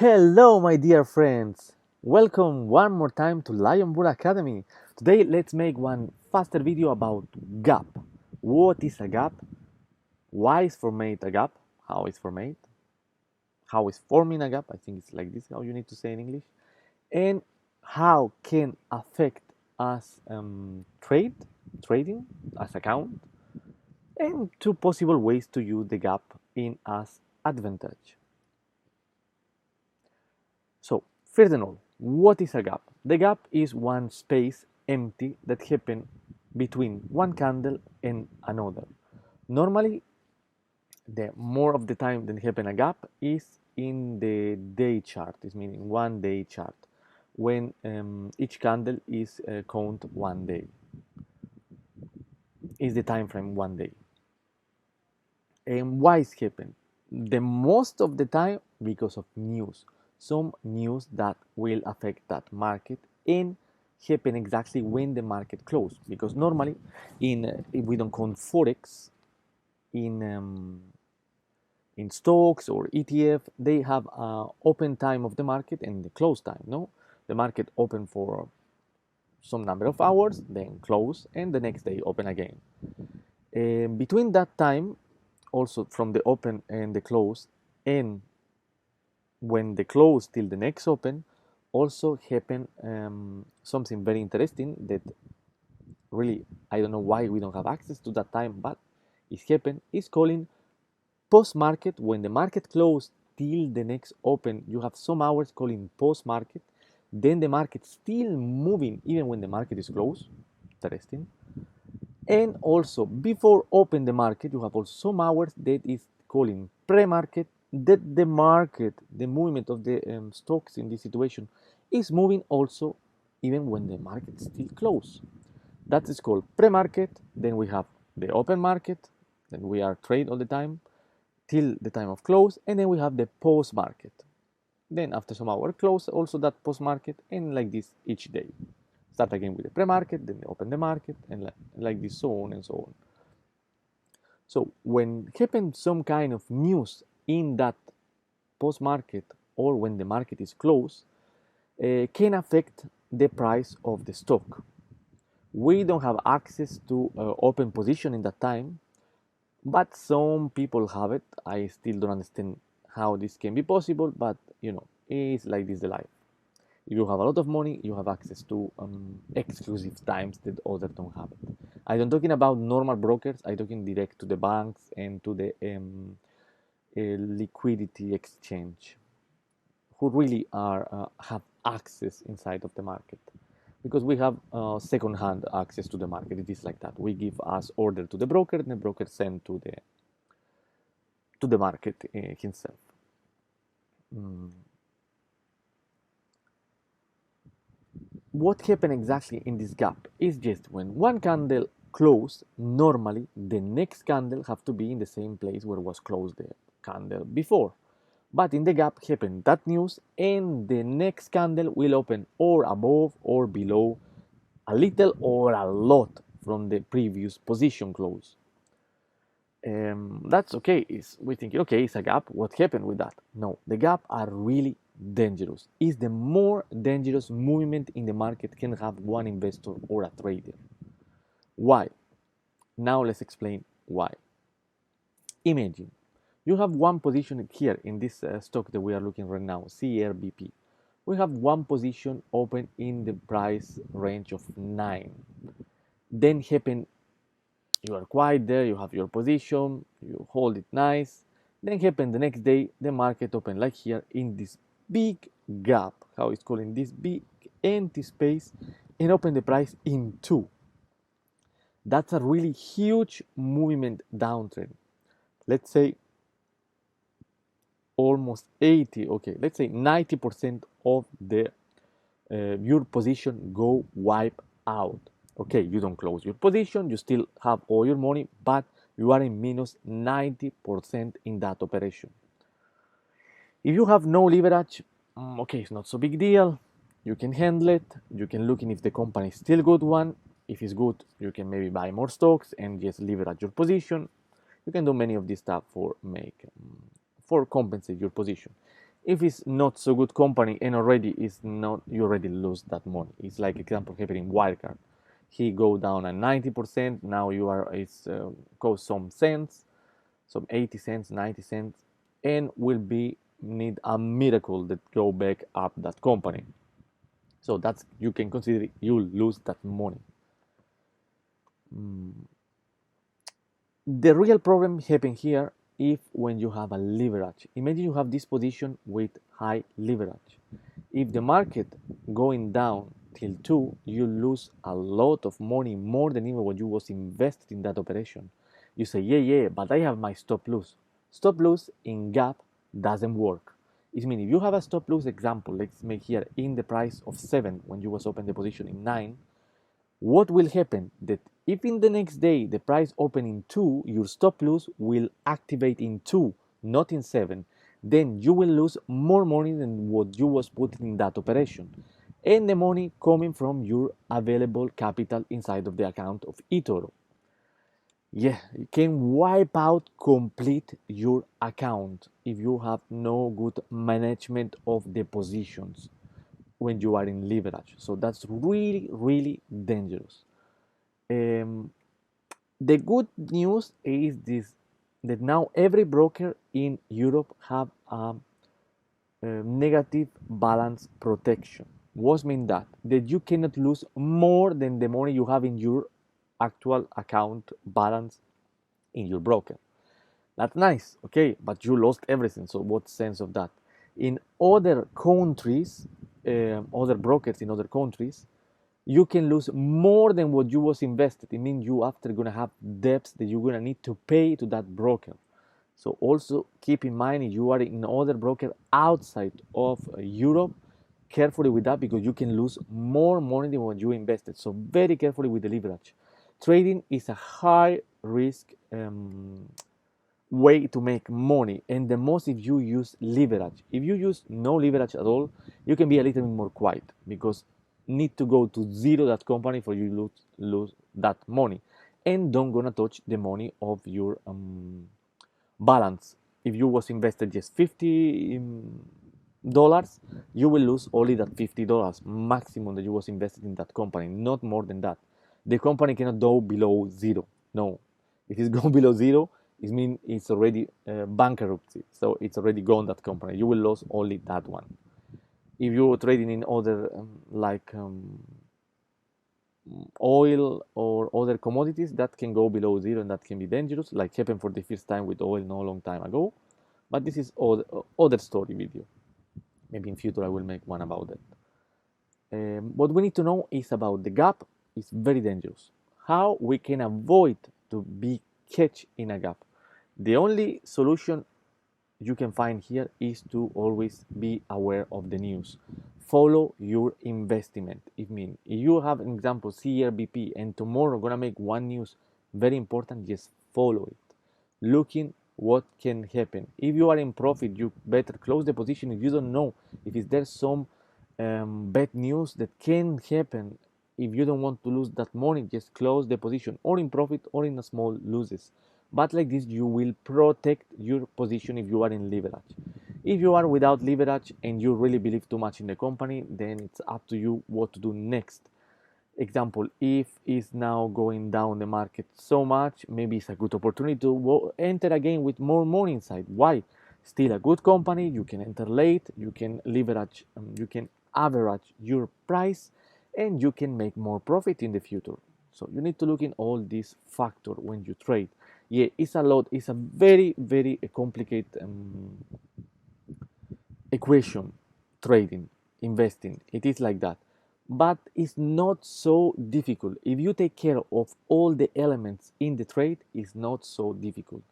Hello, my dear friends. Welcome one more time to Lion Bull Academy. Today, let's make one faster video about gap. What is a gap? Why is formed a gap? How is formed? How is forming a gap? I think it's like this, how you need to say in English. And how can affect us trading as account, and two possible ways to use the gap in as advantage. So, first of all, what is a gap? The gap is one space empty that happens between one candle and another. Normally, the more of the time that happen a gap is in the day chart, is meaning 1 day chart, when each candle is count 1 day. Is the time frame 1 day. And why is happen? The most of the time because of news. Some news that will affect that market and happen exactly when the market close. Because normally, if we don't count forex, in stocks or ETF, they have a open time of the market and the close time. No, the market open for some number of hours, then close, and the next day open again. Between that time, also from the open and the close, and when the close till the next open, also happen something very interesting that really I don't know why we don't have access to that time, but it happened. Is calling post market. When the market closed till the next open, you have some hours calling post market. Then the market still moving even when the market is closed. Interesting. And also before open the market, you have also some hours that is calling pre-market, that the market, the movement of the stocks in this situation is moving also even when the market still closed. That is called pre-market. Then we have the open market, then we are trade all the time till the time of close, and then we have the post market. Then after some hour close, also that post market, and like this each day. Start again with the pre-market, then open the market, and like this, so on and so on. So when happens some kind of news in that post-market or when the market is closed, can affect the price of the stock. We don't have access to open position in that time, but some people have it. I still don't understand how this can be possible, but it's like this the life. If you have a lot of money, you have access to exclusive times that others don't have it. I don't talking about normal brokers. I talking direct to the banks and to the liquidity exchange, who really are have access inside of the market, because we have second-hand access to the market. It is like that. We give us order to the broker, and the broker send to the market himself. What happened exactly in this gap is just when one candle closed, normally the next candle have to be in the same place where was closed the candle before. But in the gap happened that news, and the next candle will open or above or below a little or a lot from the previous position close. That's okay. We think, okay, it's a gap. What happened with that? No, the gap are really dangerous. It's the more dangerous movement in the market can have one investor or a trader. Why? Now let's explain why. Imagine you have one position here in this stock that we are looking right now, CRBP. We have one position open in the price range of 9. Then happen, you are quiet there, you have your position, you hold it nice. Then happen the next day, the market open like here in this big gap, how it's calling this big empty space, and open the price in 2. That's a really huge movement downtrend. Let's say almost 80, okay, let's say 90% of the your position go wipe out. Okay, you don't close your position, you still have all your money, but you are in minus 90% in that operation. If you have no leverage, okay, it's not so big deal. You can handle it. You can look in if the company is still good one. If it's good, you can maybe buy more stocks and just leverage your position. You can do many of this stuff for compensate your position. If it's not so good company and already is not, you already lose that money. It's like example happening Wirecard. He go down at 90%. Now you are it's cost some cents, some 80 cents, 90 cents, and will be need a miracle that go back up that company. So that's you can consider you lose that money. The real problem happen here if when you have a leverage. Imagine you have this position with high leverage. If the market going down till 2, you lose a lot of money, more than even what you was invested in that operation. You say, yeah, but I have my stop loss. Stop loss in gap doesn't work. It means if you have a stop loss example, let's make here in the price of 7 when you was open the position in 9, what will happen that if in the next day the price open in 2, your stop loss will activate in 2, not in 7. Then you will lose more money than what you was putting in that operation. And the money coming from your available capital inside of the account of Etoro. Yeah, you can wipe out complete your account if you have no good management of the positions when you are in leverage. So that's really, really dangerous. Um, the good news is this that now every broker in Europe have a negative balance protection. What means that? That you cannot lose more than the money you have in your actual account balance in your broker. That's nice, okay, but you lost everything. So what sense of that? In other countries, other brokers in other countries, you can lose more than what you was invested. It means you after gonna have debts that you're gonna need to pay to that broker. So also keep in mind if you are in other broker outside of Europe, carefully with that because you can lose more money than what you invested. So very carefully with the leverage. Trading is a high risk way to make money, and the most if you use leverage. If you use no leverage at all, you can be a little bit more quiet because need to go to zero that company for you lose that money, and don't gonna touch the money of your balance. If you was invested just $50, you will lose only that $50 maximum that you was invested in that company, not more than that. The company cannot go below zero. No, if it's go below zero, it means it's already bankruptcy. So it's already gone that company. You will lose only that one. If you're trading in other oil or other commodities, that can go below zero and that can be dangerous, like happened for the first time with oil no long time ago. But this is other story video. Maybe in future I will make one about that. What we need to know is about the gap. It's very dangerous. How we can avoid to be catch in a gap. The only solution you can find here is to always be aware of the news. Follow your investment. It means if you have an example CRBP and tomorrow gonna make one news very important, just follow it. Looking what can happen. If you are in profit, you better close the position. If you don't know if is there some bad news that can happen, if you don't want to lose that money, just close the position or in profit or in a small losses. But like this, you will protect your position if you are in leverage. If you are without leverage and you really believe too much in the company, then it's up to you what to do next. Example, if it's now going down the market so much, maybe it's a good opportunity to enter again with more money inside. Why? Still a good company, you can enter late, you can leverage, you can average your price, and you can make more profit in the future. So you need to look in all these factors when you trade. Yeah, it's a lot, it's a very, very complicated equation, trading, investing. It is like that. But it's not so difficult. If you take care of all the elements in the trade, it's not so difficult.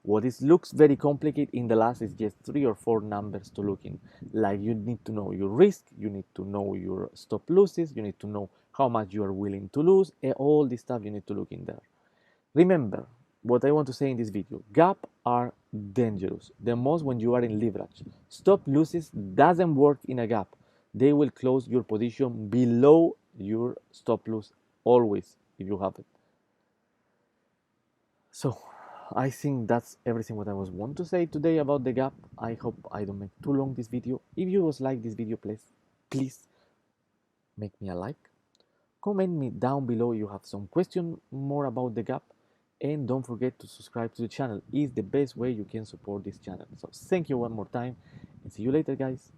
What is looks very complicated in the last is just 3 or 4 numbers to look in. Like you need to know your risk, you need to know your stop losses, you need to know how much you are willing to lose, and all this stuff you need to look in there. Remember what I want to say in this video. Gap are dangerous, the most when you are in leverage. Stop losses doesn't work in a gap. They will close your position below your stop loss always if you have it. So I think that's everything what I was want to say today about the gap. I hope I don't make too long this video. If you was like this video, please make me a like. Comment me down below you have some question more about the gap, and don't forget to subscribe to the channel. It's the best way you can support this channel. So thank you one more time, and see you later, guys.